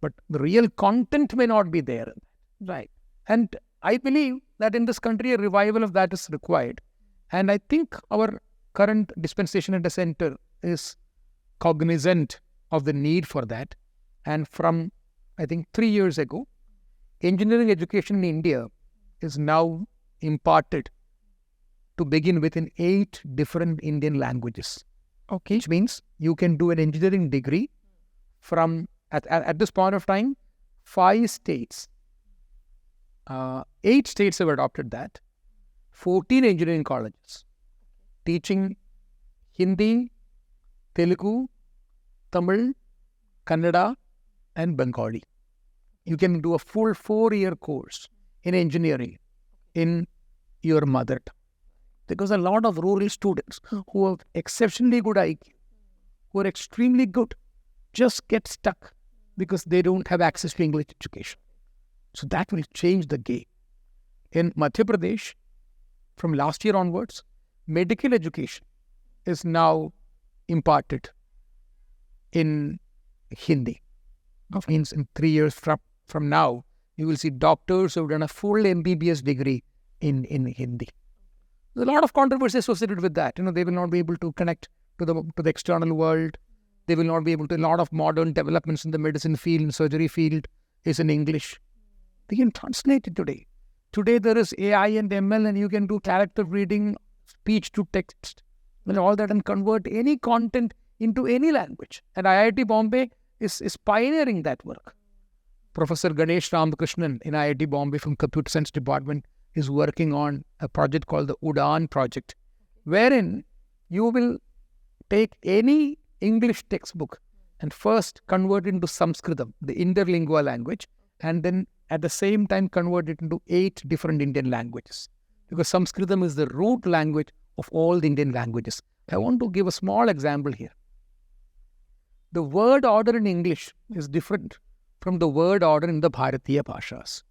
But the real content may not be there. Right. And I believe that in this country, a revival of that is required. And I think our current dispensation at the center is cognizant of the need for that. And from, I think, 3 years ago, engineering education in India is now imparted to begin with in 8 different Indian languages. Okay. Which means you can do an engineering degree from, at this point of time, 5 states. 8 states have adopted that. 14 engineering colleges teaching Hindi, Telugu, Tamil, Kannada and Bengali. You can do a full 4-year course in engineering in your mother tongue. Because a lot of rural students who have exceptionally good IQ, who are extremely good, just get stuck because they don't have access to English education. So that will change the game. In Madhya Pradesh, from last year onwards, medical education is now imparted in Hindi. That means in 3 years from now, you will see doctors who have done a full MBBS degree in Hindi. There's a lot of controversy associated with that. They will not be able to connect to the external world. They will not be able to. A lot of modern developments in the medicine field and surgery field is in English. They can translate it today. Today there is AI and ML, and you can do character reading, speech to text, and all that, and convert any content into any language. And IIT Bombay is pioneering that work. Professor Ganesh Ramakrishnan in IIT Bombay from Computer Science Department is working on a project called the UDAN project, wherein you will take any English textbook and first convert it into Sanskritam, the interlingual language, and then at the same time convert it into 8 different Indian languages. Because Sanskritam is the root language of all the Indian languages. I want to give a small example here. The word order in English is different from the word order in the Bharatiya Bhashas.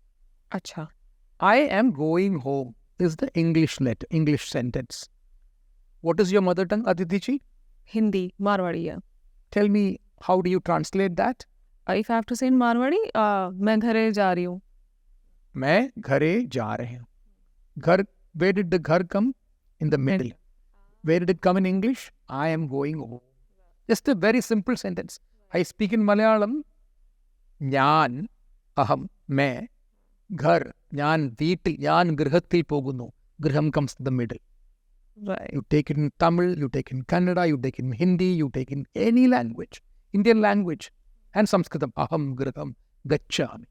Acha. I am going home is the English sentence. What is your mother tongue, Aditi ji? Hindi, Marwadi. Yeah. Tell me, how do you translate that? If I have to say in Marwadi, मैं घरे जा रही हूँ. मैं घरे जा रही हूँ. Ghar, where did the ghar come? In the middle. Where did it come in English? I am going home. Just a very simple sentence. I speak in Malayalam. Nyan, aham, मैं, ghar, nyan, veetil, nyan, grihathil pogunu. Griham comes to the middle. Right. You take it in Tamil, you take it in Kannada, you take it in Hindi, you take it in any language, Indian language, and Sanskritam, aham, griham, gacchami.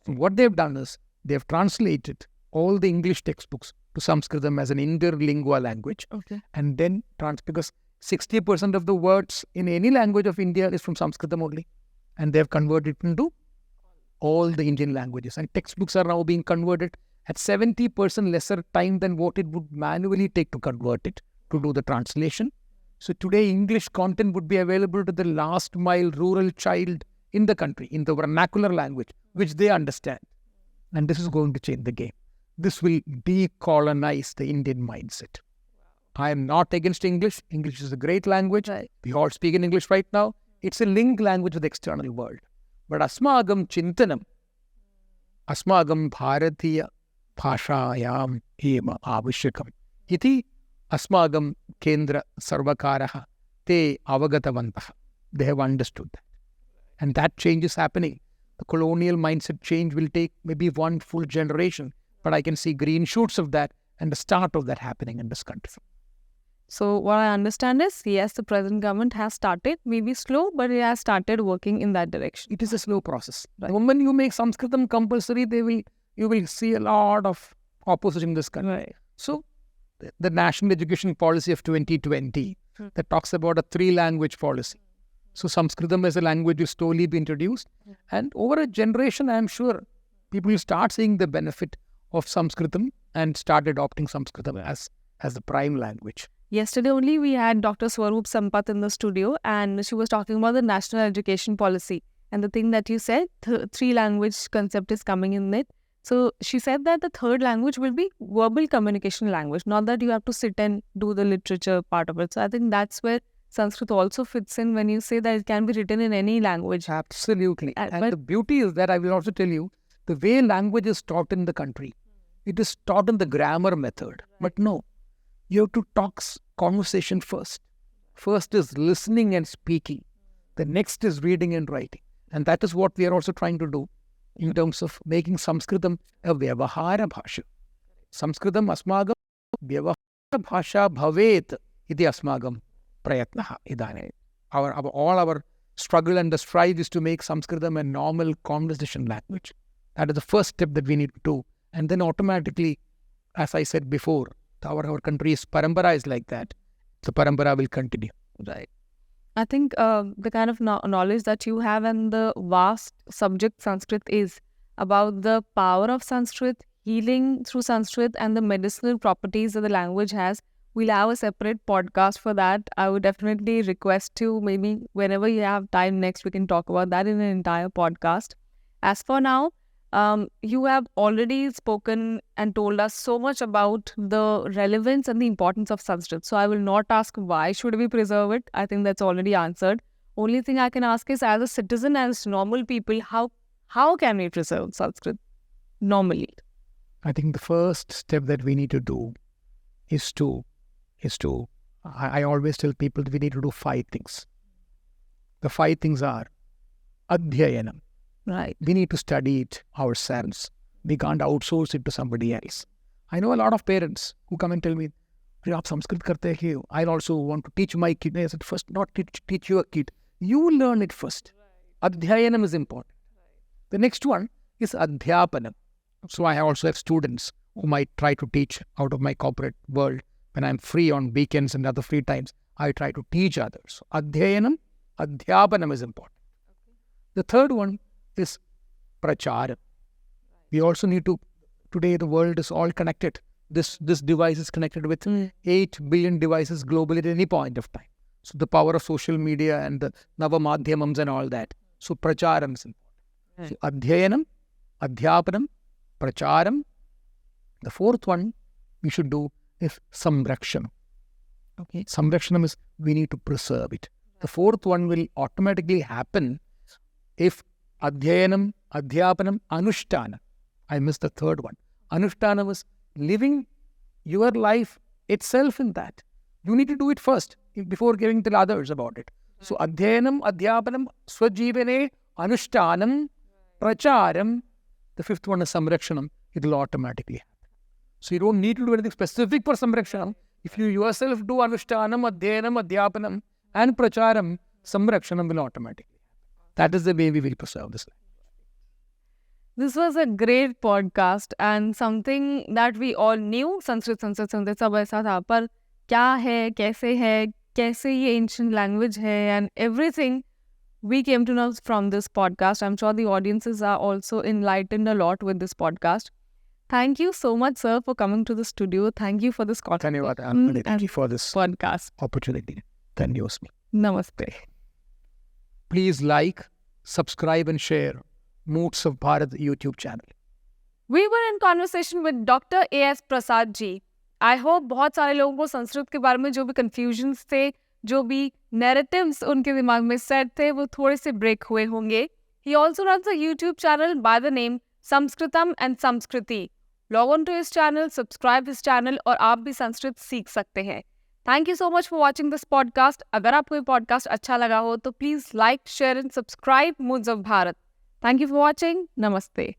So what they've done is, they've translated all the English textbooks to Sanskritam as an interlingual language. Okay. And then, because 60% of the words in any language of India is from Sanskritam only. And they've converted it into all the Indian languages. And textbooks are now being converted at 70% lesser time than what it would manually take to convert it, to do the translation. So today, English content would be available to the last mile rural child in the country, in the vernacular language, which they understand. And this is going to change the game. This will decolonize the Indian mindset. I am not against English. English is a great language. Right. We all speak in English right now. It's a linked language with the external world. But asmagam chintanam, asmagam bharatiya bhashayam ema avishakam. Iti asmagam kendra sarvakaraha te avagatavantaha. They have understood that. And that change is happening. The colonial mindset change will take maybe one full generation. But I can see green shoots of that and the start of that happening in this country. So what I understand is, yes, the present government has started, maybe slow, but it has started working in that direction. It is a slow process. Right. The moment you make Sanskritam compulsory, you will see a lot of opposition in this country. Right. So the National Education Policy of 2020 that talks about a 3-language policy. So Sanskritam as a language will slowly be introduced. And over a generation, I am sure people will start seeing the benefit of Sanskritam and start adopting Sanskritam as the prime language. Yesterday only we had Dr. Swaroop Sampath in the studio, and she was talking about the national education policy. And the thing that you said, 3-language concept is coming in it. So she said that the 3rd language will be verbal communication language, not that you have to sit and do the literature part of it. So I think that's where Sanskrit also fits in when you say that it can be written in any language. Absolutely. And the beauty is that I will also tell you, the way language is taught in the country, it is taught in the grammar method. But no, you have to talk conversation first. First is listening and speaking. The next is reading and writing. And that is what we are also trying to do in terms of making Sanskritam a Vyavahara Bhasha. Sanskritam asmagam Vyavahara Bhasha bhavet iti asmagam prayatnaha idane. All our struggle and the strive is to make Sanskritam a normal conversation language. That is the first step that we need to do. And then automatically, as I said before, our country is paramparized like that. The parampara will continue. Right. I think the kind of knowledge that you have and the vast subject Sanskrit is about the power of Sanskrit, healing through Sanskrit, and the medicinal properties that the language has. We'll have a separate podcast for that. I would definitely request you, maybe whenever you have time next, we can talk about that in an entire podcast. As for now, you have already spoken and told us so much about the relevance and the importance of Sanskrit. So I will not ask why should we preserve it. I think that's already answered. Only thing I can ask is, as a citizen, as normal people, how can we preserve Sanskrit normally? I think the first step that we need to do is to I always tell people that we need to do 5 things. The 5 things are adhyayanam. Right. We need to study it ourselves. We can't outsource it to somebody else. I know a lot of parents who come and tell me, "Aap Sanskrit karte hai." I also want to teach my kid. I said, first, not teach your kid. You learn it first. Adhyayanam is important. The next one is adhyapanam. So I also have students whom I try to teach out of my corporate world. When I'm free on weekends and other free times, I try to teach others. So adhyayanam, adhyapanam is important. The third one is pracharam. We also need to, today the world is all connected. This device is connected with 8 billion devices globally at any point of time. So the power of social media and the navamadhyamams and all that. So pracharam is important. So adhyayanam, adhyapanam, pracharam. The fourth one we should do is samrakshanam. Okay. Samrakshanam is we need to preserve it. The fourth one will automatically happen if adhyayanam, adhyapanam, anushtana. I missed the third one. Anushtana was living your life itself in that. You need to do it first before giving to others about it. So adhyayanam, adhyapanam, swajivane, anushtanam, pracharam. The fifth one is samrakshanam. It will automatically happen. So you don't need to do anything specific for samrakshanam. If you yourself do anushtanam, adhyayanam, adhyapanam and pracharam, samrakshanam will automatically happen. That is the way we will preserve this life. This was a great podcast and something that we all knew. Sanskrit सब ऐसा था, पर क्या है, कैसे ये ancient language है, and everything we came to know from this podcast. I'm sure the audiences are also enlightened a lot with this podcast. Thank you so much, sir, for coming to the studio. Thank you for this conversation. Thank you for this podcast opportunity. Thank you. Namaste. Please like, subscribe and share Moods of Bharat YouTube channel. We were in conversation with Dr. A.S. Prasad ji. I hope बहुत सारे लोगों को संस्कृत के बारे में जो भी confusions थे, जो भी narratives उनके दिमाग में set थे, वो थोड़े से break हुए होंगे. He also runs a YouTube channel by the name Samskritam and Samskriti. Log on to his channel, subscribe his channel और आप भी संस्कृत सीख सकते हैं. Thank you so much for watching this podcast. अगर आपको ये podcast अच्छा लगा हो तो please like, share and subscribe Moods of Bharat. Thank you for watching. Namaste.